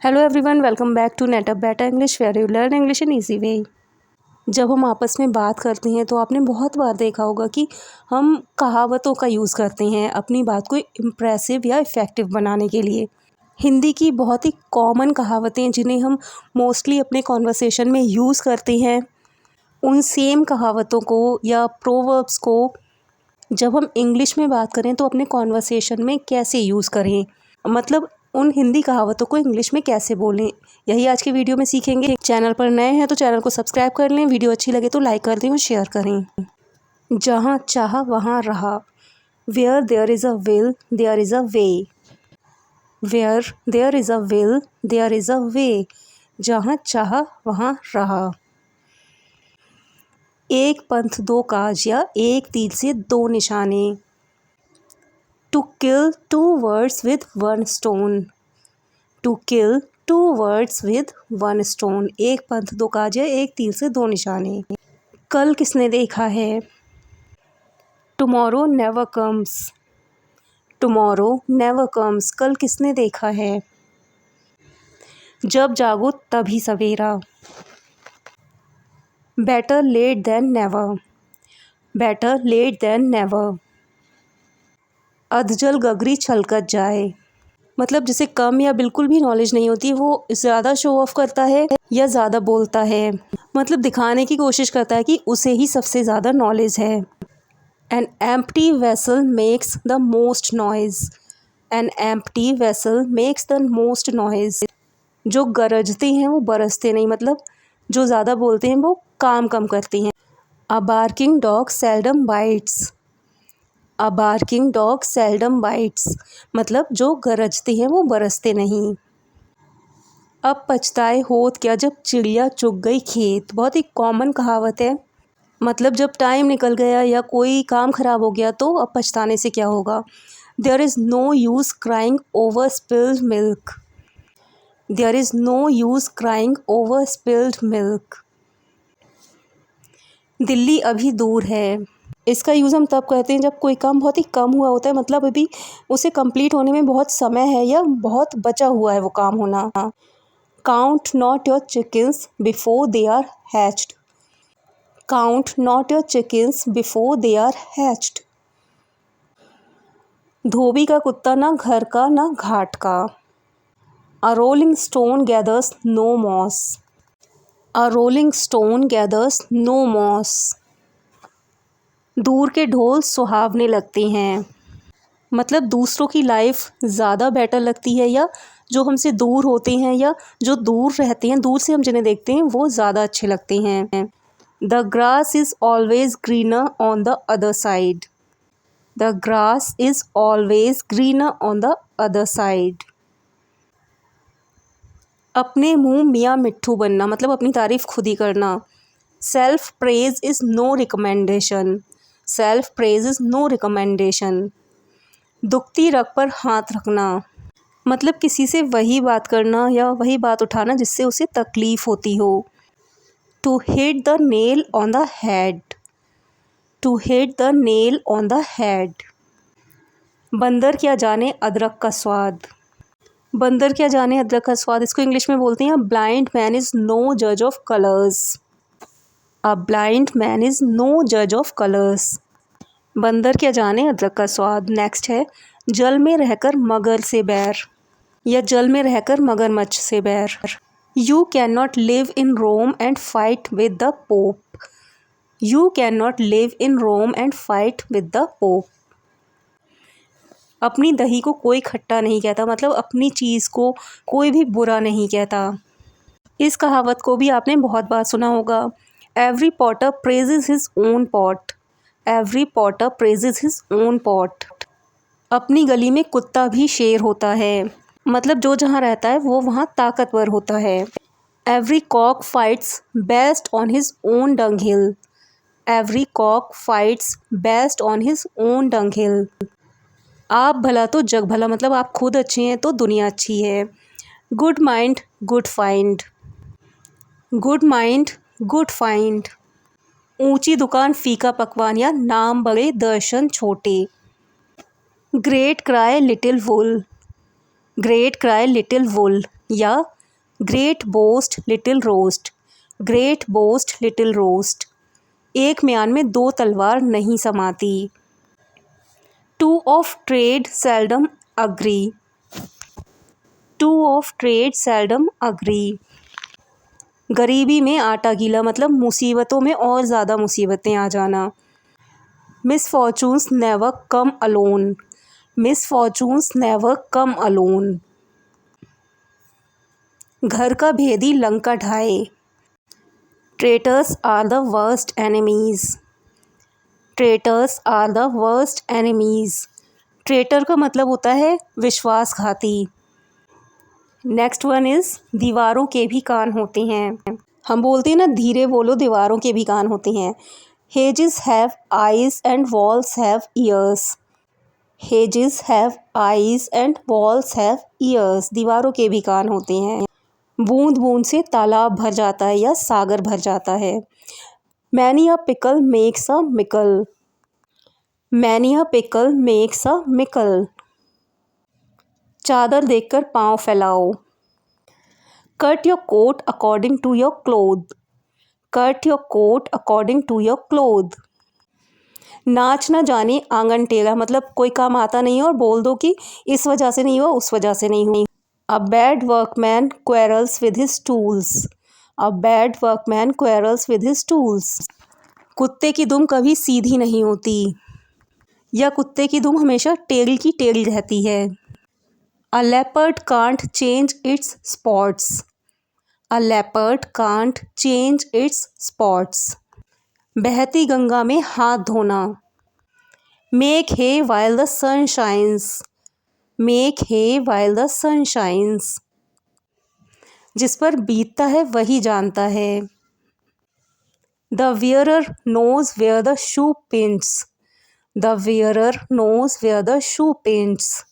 Hello everyone, welcome back to Netup beta English where you learn English in easy way. जब हम आपस में बात करते हैं तो आपने बहुत बार देखा होगा कि हम कहावतों का यूज़ करते हैं अपनी बात को इम्प्रेसिव या इफ़ेक्टिव बनाने के लिए। हिंदी की बहुत ही कॉमन कहावतें जिन्हें हम मोस्टली अपने कॉन्वर्सेशन में यूज़ करते हैं, उन सेम कहावतों को या प्रोवर्ब्स को जब हम इंग्लिश में बात करें तो अपने कॉन्वर्सेशन में कैसे यूज़ करें, मतलब उन हिंदी कहावतों को इंग्लिश में कैसे बोलें, यही आज की वीडियो में सीखेंगे। चैनल पर नए हैं तो चैनल को सब्सक्राइब कर लें, वीडियो अच्छी लगे तो लाइक कर दें और शेयर करें। जहाँ चाह वहाँ रहा, where there is a will there is a way, where there is a will there is a way, जहाँ चाह वहाँ रहा। एक पंथ दो काज या एक तीर से दो निशाने, to kill two words with one stone, to kill two words with one stone, एक पंथ दो काज या एक तीर से दो निशाने। कल किसने देखा है, tomorrow never comes, tomorrow never comes, कल किसने देखा है। जब जागो तभी सवेरा, better late than never, better late than never. अधजल गगरी छलकत जाए, मतलब जिसे कम या बिल्कुल भी नॉलेज नहीं होती वो ज़्यादा शो ऑफ करता है या ज़्यादा बोलता है, मतलब दिखाने की कोशिश करता है कि उसे ही सबसे ज़्यादा नॉलेज है। An empty vessel makes the most noise, an empty vessel makes the most noise. जो गरजते हैं वो बरसते नहीं, मतलब जो ज़्यादा बोलते हैं वो काम कम करते हैं। अ बार्किंग डॉग सेल्डम बाइट्स, अ बार्किंग डॉग सेल्डम बाइट्स, मतलब जो गरजते हैं वो बरसते नहीं। अब पछताए होत क्या जब चिड़िया चुग गई खेत, बहुत ही कॉमन कहावत है, मतलब जब टाइम निकल गया या कोई काम ख़राब हो गया तो अब पछताने से क्या होगा। There is no use crying over spilled milk, there is no use crying over spilled milk. Delhi अभी दूर है, इसका यूज़ हम तब करते हैं जब कोई काम बहुत ही कम हुआ होता है, मतलब अभी उसे कंप्लीट होने में बहुत समय है या बहुत बचा हुआ है वो काम होना। Count not your chickens before they are hatched, count not your chickens before they are hatched. धोबी का कुत्ता ना घर का ना घाट का, a rolling stone gathers no moss, a rolling stone gathers no moss. दूर के ढोल सुहावने लगते हैं, मतलब दूसरों की लाइफ ज़्यादा बेटर लगती है या जो हमसे दूर होते हैं या जो दूर रहते हैं, दूर से हम जिन्हें देखते हैं वो ज़्यादा अच्छे लगते हैं। The grass is always greener on the other side, the grass is always greener on the other side. अपने मुँह मियाँ मिट्ठू बनना, मतलब अपनी तारीफ़ खुद ही करना। Self praise is no recommendation, self praise is no recommendation. दुखती रग पर हाथ रखना, मतलब किसी से वही बात करना या वही बात उठाना जिससे उसे तकलीफ़ होती हो। To hit the nail on the head, to hit the nail on the head. बंदर क्या जाने अदरक का स्वाद, बंदर क्या जाने अदरक का स्वाद, इसको इंग्लिश में बोलते हैं ब्लाइंड मैन इज़ नो जज of colours, a blind man is no जज ऑफ कलर्स। बंदर क्या जाने अदरक का स्वाद। नेक्स्ट है जल में रहकर मगर से बैर या जल में रहकर मगरमच्छ से बैर। You can not live in Rome and fight with the pope, you can not live in Rome and fight with the pope. अपनी दही को कोई खट्टा नहीं कहता, मतलब अपनी चीज़ को कोई भी बुरा नहीं कहता। इस कहावत को भी आपने बहुत बार सुना होगा। Every Potter praises his own pot, every Potter praises his own pot. अपनी गली में कुत्ता भी शेर होता है, मतलब जो जहाँ रहता है वो वहाँ ताकतवर होता है। Every cock fights best on his own dunghill, every cock fights best on his own dunghill. आप भला तो जग भला, मतलब आप खुद अच्छे हैं तो दुनिया अच्छी है। Good mind good find, good mind good find. ऊंची दुकान फीका पकवान या नाम बड़े दर्शन छोटे। Great cry little wool, great cry little wool या great boast little roast, great boast little roast, एक म्यान में दो तलवार नहीं समाती। Two of trade seldom agree, two of trade seldom agree, गरीबी में आटा गीला मतलब मुसीबतों में और ज़्यादा मुसीबतें आ जाना। Misfortunes never come alone, misfortunes never come alone, घर का भेदी लंका ढाए। Traitors are the worst enemies, traitors are the worst enemies, traitor का मतलब होता है विश्वासघाती। नेक्स्ट वन इज़ दीवारों के भी कान होते हैं। हम बोलते हैं ना धीरे बोलो दीवारों के भी कान होते हैं। Hedges have eyes and walls have years, hedges have eyes and walls have years, दीवारों के भी कान होते हैं। बूंद बूंद से तालाब भर जाता है या सागर भर जाता है। Many a pickle makes a mickle, many a pickle makes a mickle, चादर देखकर पाँव फैलाओ। Cut your coat according to your cloth, cut your coat according to your cloth, नाच न जाने आंगन टेढ़ा मतलब कोई काम आता नहीं है और बोल दो कि इस वजह से नहीं हुआ उस वजह से नहीं हुई। A bad workman quarrels with his tools, a bad workman quarrels with his tools, कुत्ते की दुम कभी सीधी नहीं होती या कुत्ते की दुम हमेशा टेढ़ी की टेढ़ी रहती है। A leopard can't change its spots, a leopard can't change its spots, बहती गंगा में हाथ धोना। Make hay while the sun shines, make hay while the sun shines, जिस पर बीतता है वही जानता है। The wearer knows where the shoe pinches, the wearer knows where the shoe pints,